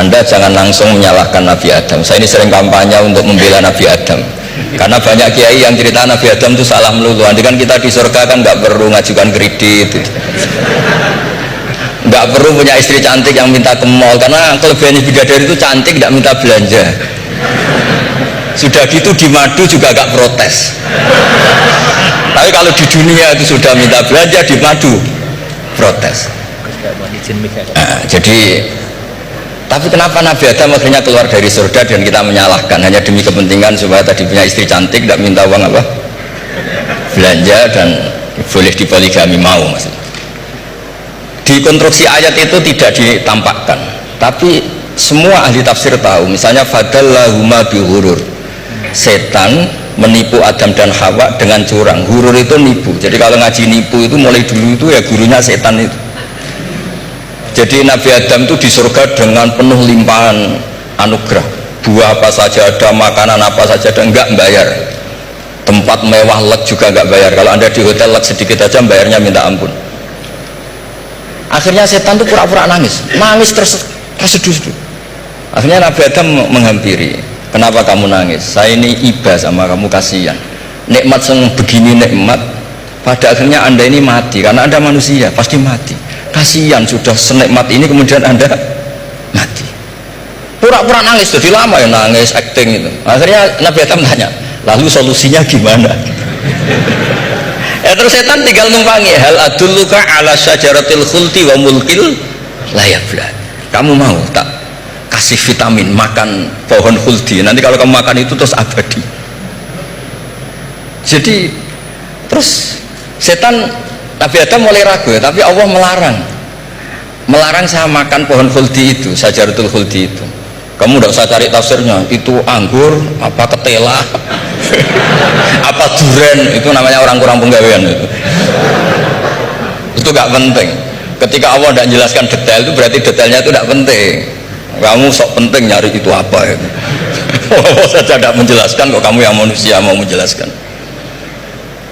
Anda jangan langsung menyalahkan Nabi Adam. Saya ini sering kampanye untuk membela Nabi Adam, karena banyak kiai yang cerita Nabi Adam itu salah melulu. Nanti kan kita di surga kan nggak perlu ngajukan kredit, nggak perlu punya istri cantik yang minta ke mall, karena kelebihan bidadari itu cantik, nggak minta belanja. Sudah gitu di madu juga nggak protes. Tapi kalau di dunia itu sudah minta belanja, di madu protes. Jadi tapi kenapa Nabi Adam akhirnya keluar dari surga dan kita menyalahkan hanya demi kepentingan supaya tadi punya istri cantik, tidak minta uang apa belanja dan boleh dipoligami mau maksudnya. Di konstruksi ayat itu tidak ditampakkan, tapi semua ahli tafsir tahu. Misalnya fadallahuma bihurur, setan menipu Adam dan Hawa dengan curang. Hurur itu nipu, jadi kalau ngaji nipu itu mulai dulu itu ya gurunya setan itu. Jadi Nabi Adam itu di surga dengan penuh limpahan anugerah, buah apa saja ada, makanan apa saja ada, enggak bayar. Tempat mewah leg juga enggak bayar. Kalau Anda di hotel leg sedikit aja bayarnya minta ampun. Akhirnya setan itu pura-pura nangis terseduh-seduh. Akhirnya Nabi Adam menghampiri, kenapa kamu nangis? Saya ini iba sama kamu, kasihan. Nikmat yang begini nikmat, pada akhirnya Anda ini mati, karena Anda manusia pasti mati. Kasihan sudah senikmat ini kemudian Anda mati. Pura-pura nangis, jadi lama ya nangis, acting itu. Akhirnya Nabi Adam tanya, lalu solusinya gimana? Terus setan tinggal numpangi, hal adulluka ala syajaratil khuldi wa mulkil la yafla. Kamu mau tak kasih vitamin, makan pohon khuldi, nanti kalau kamu makan itu terus abadi. Jadi terus setan, Nabi Adam mulai ragu ya, tapi Allah melarang saya makan pohon khuldi itu, syajaratul khuldi itu. Kamu tidak usah cari tafsirnya, itu anggur apa ketela apa duren, itu namanya orang kurang penggawean itu gak penting. Ketika Allah tidak menjelaskan detail itu berarti detailnya itu tidak penting. Kamu sok penting nyari itu apa itu. Allah saja tidak menjelaskan, kok kamu yang manusia mau menjelaskan.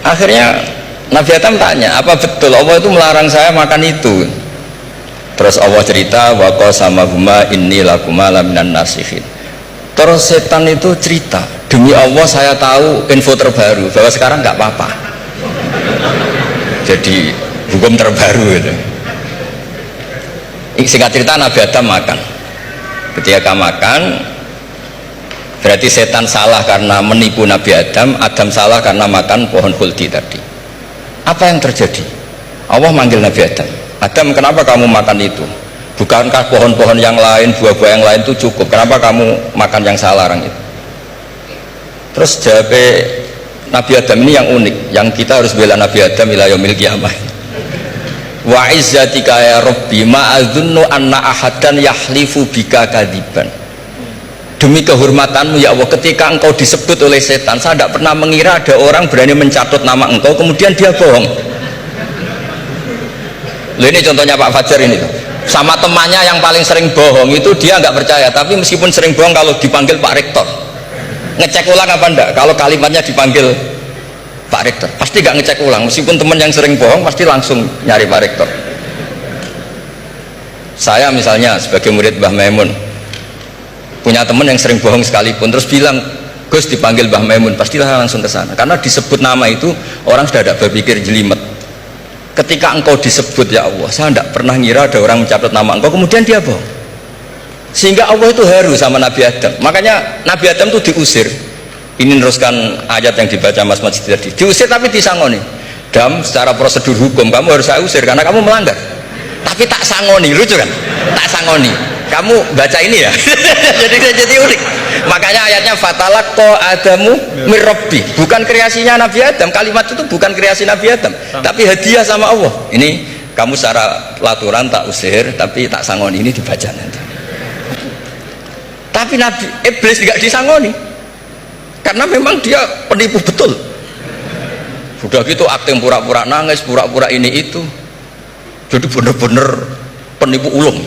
Akhirnya Nabi Adam tanya, apa betul Allah itu melarang saya makan itu? Terus Allah cerita, wa qasamahuma inni lakuma laminan nasihin. Terus setan itu cerita, demi Allah saya tahu info terbaru bahwa sekarang nggak apa-apa. Jadi hukum terbaru itu. Singkat cerita Nabi Adam makan. Ketika makan, berarti setan salah karena menipu Nabi Adam, Adam salah karena makan pohon khuldi tadi. Apa yang terjadi? Allah manggil Nabi Adam, Adam, kenapa kamu makan itu? Bukankah pohon-pohon yang lain, buah-buah yang lain itu cukup? Kenapa kamu makan yang saya larang itu? Terus jawab Nabi Adam ini yang unik, yang kita harus bela Nabi Adam ila yaumil qiyamah. Wa izzatika ya Rabbi ma adzunnu anna ahadan yahlifu bika kadziban. Demi kehormatanmu ya Allah, ketika engkau disebut oleh setan, saya tidak pernah mengira ada orang berani mencatut nama engkau kemudian dia bohong. Loh, ini contohnya Pak Fajar ini sama temannya yang paling sering bohong itu, dia nggak percaya, tapi meskipun sering bohong kalau dipanggil Pak Rektor ngecek ulang apa enggak. Kalau kalimatnya dipanggil Pak Rektor pasti nggak ngecek ulang, meskipun teman yang sering bohong pasti langsung nyari Pak Rektor. Saya misalnya sebagai murid Mbah Maimun punya teman yang sering bohong sekalipun, terus bilang Gus dipanggil Mbah Maimun, pastilah langsung ke sana, karena disebut nama itu orang sudah ada berpikir jelimet. Ketika engkau disebut ya Allah, saya tidak pernah ngira ada orang mencatat nama engkau kemudian dia bohong, sehingga Allah itu haru sama Nabi Adam. Makanya Nabi Adam itu diusir. Ini meneruskan ayat yang dibaca Mas Majid tadi, diusir tapi disangoni. Dam, secara prosedur hukum kamu harus saya usir karena kamu melanggar, tapi tak sangoni. Lucu kan? Tak sangoni, kamu baca ini ya. jadi unik. Makanya ayatnya fatalaqqa Adamu mir Rabbi, bukan kreasinya Nabi Adam. Kalimat itu bukan kreasi Nabi Adam, tapi hadiah sama Allah. Ini kamu secara laturan tak usir tapi tak sangoni, ini dibaca nanti. Tapi Nabi Iblis tidak disangoni karena memang dia penipu betul. Sudah gitu akting pura-pura nangis, pura-pura ini itu, jadi bener-bener penipu ulung.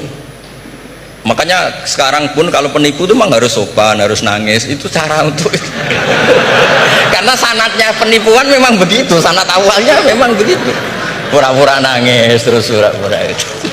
Makanya sekarang pun kalau penipu itu memang harus sopan, harus nangis, itu cara untuk itu. Karena sanatnya penipuan memang begitu, sanat awalnya memang begitu, pura-pura nangis terus pura-pura itu.